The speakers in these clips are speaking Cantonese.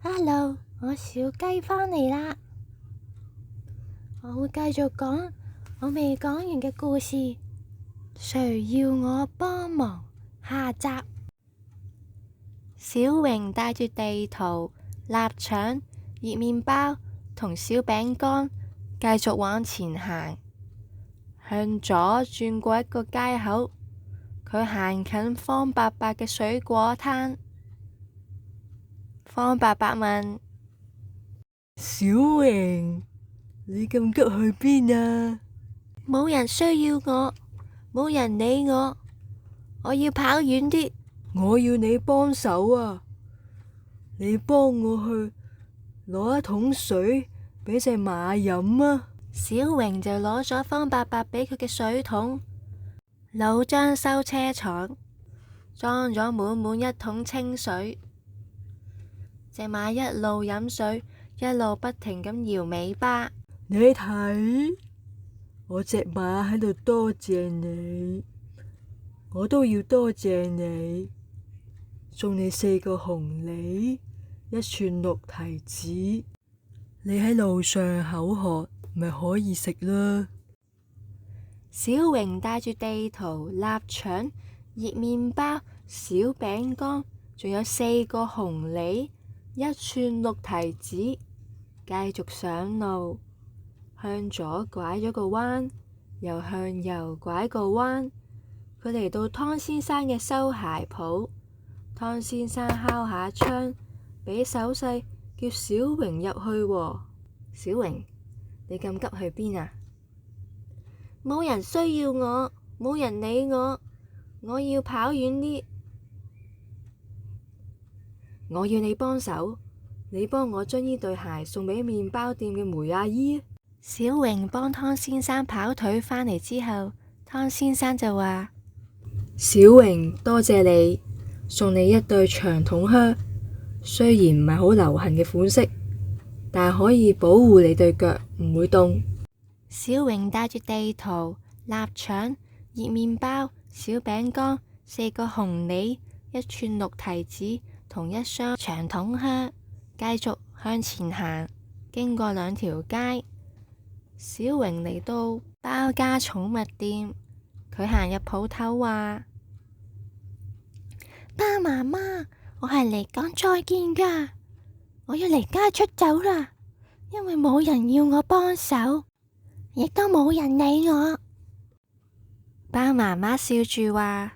Hello，我小雞返嚟啦，我會繼續講我未講完嘅故事。誰要我幫忙？下集。小榮帶住地圖、臘腸、熱麵包同小餅乾，繼續往前行。向左轉過一個街口，佢行近方伯伯嘅水果攤。方伯伯問：小榮，你咁急去邊啊？冇人需要我，冇人理我，我要跑遠啲。我要你幫手啊！你幫我去攞一桶水俾隻馬飲啊！小榮就攞咗方伯伯俾佢嘅水桶，老張修車廠裝咗滿滿一桶清水。隻馬一路飲水，一路不停咁搖尾巴。你睇，我隻馬喺度多謝你，我都要多謝你，送你4個紅梨，1串綠提子，你喺路上口渴咪可以食啦。小榮帶住地圖、臘腸、熱麵包、小餅乾，仲有4個紅梨、1串綠提子，繼續上路。向左拐咗個彎，又向右拐個彎。佢嚟到湯先生嘅修鞋鋪，湯先生敲下窗，俾手勢叫小榮入去喎。小榮，你咁急去邊啊？冇人需要我，冇人理我，我要跑遠啲。我要你幫手，你幫我將呢對鞋送俾麵包店嘅梅阿姨。小榮幫湯先生跑腿返嚟之後，湯先生就話：小榮，多謝你，送你一對長筒靴，雖然唔係好流行嘅款式，但可以保護你對腳唔會凍。小榮帶住地圖、臘腸、熱麵包、小餅乾、4個紅梨、1串綠提子同1雙長筒靴，繼續向前行。經過2條街，小榮嚟到包家寵物店。佢行入鋪頭話：爸媽媽，我係嚟講再見噶，我要離家出走啦，因為冇人要我幫手，亦都冇人理我。包媽媽笑住話：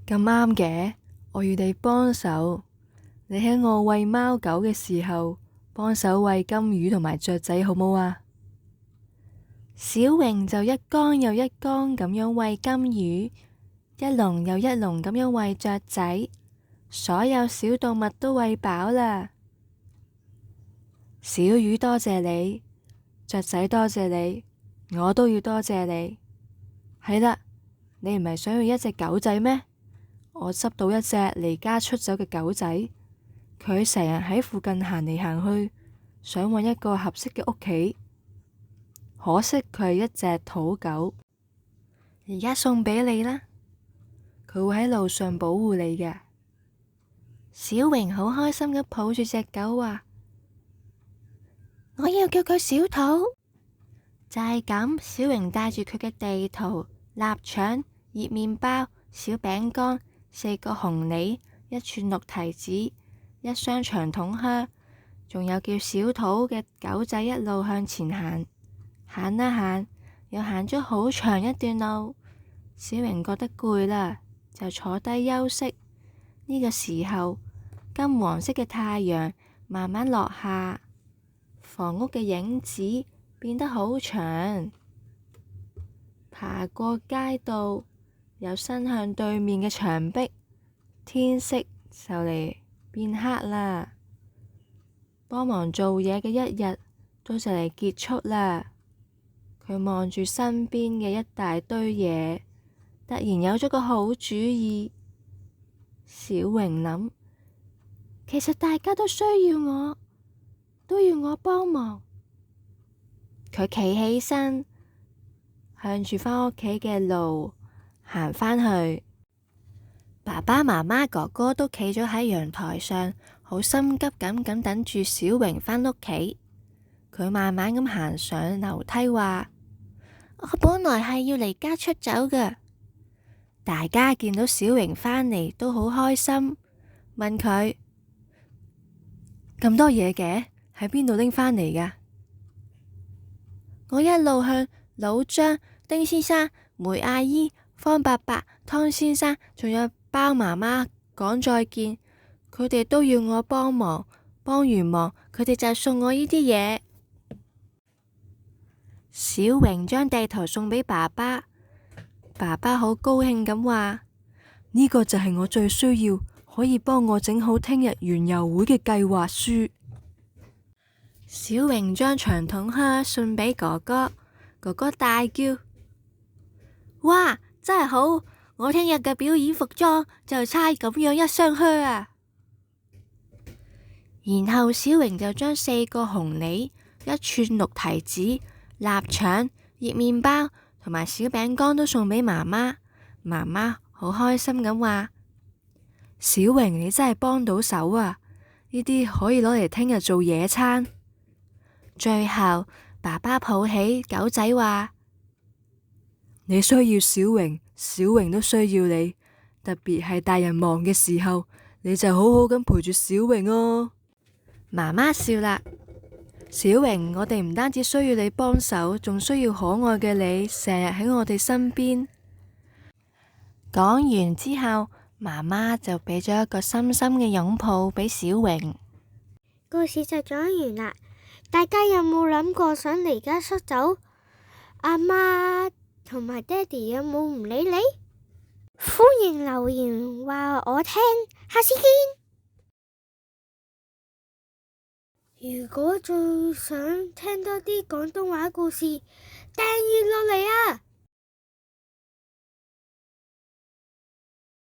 咁啱嘅，我要你幫手。你喺我餵貓狗嘅時候，幫手餵金魚同埋雀仔，好冇啊？小榮就一缸又一缸咁樣餵金魚，一籠又一籠咁樣餵雀仔，所有小動物都餵飽啦。小魚多謝你，雀仔多謝你，我都要多謝你。係啦，你唔係想要一隻狗仔咩？我執到一隻離家出走嘅狗仔，佢成日喺附近行嚟行去，想搵一個合適嘅屋企。可惜佢係一隻土狗，而家送俾你啦，佢會喺路上保護你嘅。小榮好開心咁抱住隻狗話：我要叫佢小土。就係咁，小榮帶住佢嘅地圖、臘腸、熱麵包、小餅乾、4個紅梨、1串綠提子、1雙長筒靴，仲有叫小土嘅狗仔，一路向前行。行啊行，又行咗好長一段路。小榮覺得攰啦，就坐低休息。呢個時候，金黃色嘅太陽慢慢落下，房屋嘅影子變得好長。爬過街道，又伸向對面嘅牆壁，天色就嚟變黑啦。幫忙做嘢嘅一日都就嚟結束啦。佢望住身邊嘅一大堆嘢，突然有咗個好主意。小榮諗，其實大家都需要我，都要我幫忙。佢企起身，向住返屋企嘅路行返去。爸爸媽媽、哥哥都企咗喺陽台上，好心急咁等住小榮返屋企。佢慢慢咁行上樓梯，話：我本來係要離家出走㗎。大家見到小榮返嚟都好開心，問佢：咁多嘢嘅，喺邊度拎返嚟㗎？我一路向老張、丁先生、梅阿姨、方伯伯、湯先生，仲有包媽媽講再見，佢哋都要我幫忙，幫完忙佢哋就送我呢啲嘢。小榮將地圖送俾爸爸，爸爸好高興咁話：呢個就係我最需要，可以幫我整好聽日園遊會嘅計劃書。小榮將長筒靴送俾哥哥，哥哥大叫：哇，真係好！我聽日嘅表演服裝就差咁樣一雙靴啊！然後小榮就將4個紅梨、1串綠提子、臘腸、熱麵包同埋小餅乾都送俾媽媽。媽媽好開心咁話：小榮，你真係幫到手啊！呢啲可以攞嚟聽日做野餐。最後，爸爸抱起狗仔話：你需要小榮，小榮都需要你。特別係大人忙嘅時候，你就好好咁陪住小榮哦。媽媽笑啦：小榮，我哋唔單止需要你幫手，仲需要可愛嘅你成日喺我哋身邊。講完之後，媽媽就俾咗一個深深嘅擁抱俾小榮。故事就講完啦。大家有冇諗過想離家出走？阿媽同埋爹哋有冇唔理你？歡迎留言話我聽，下次見。如果最想聽多啲廣東話故事，訂閱落嚟啊！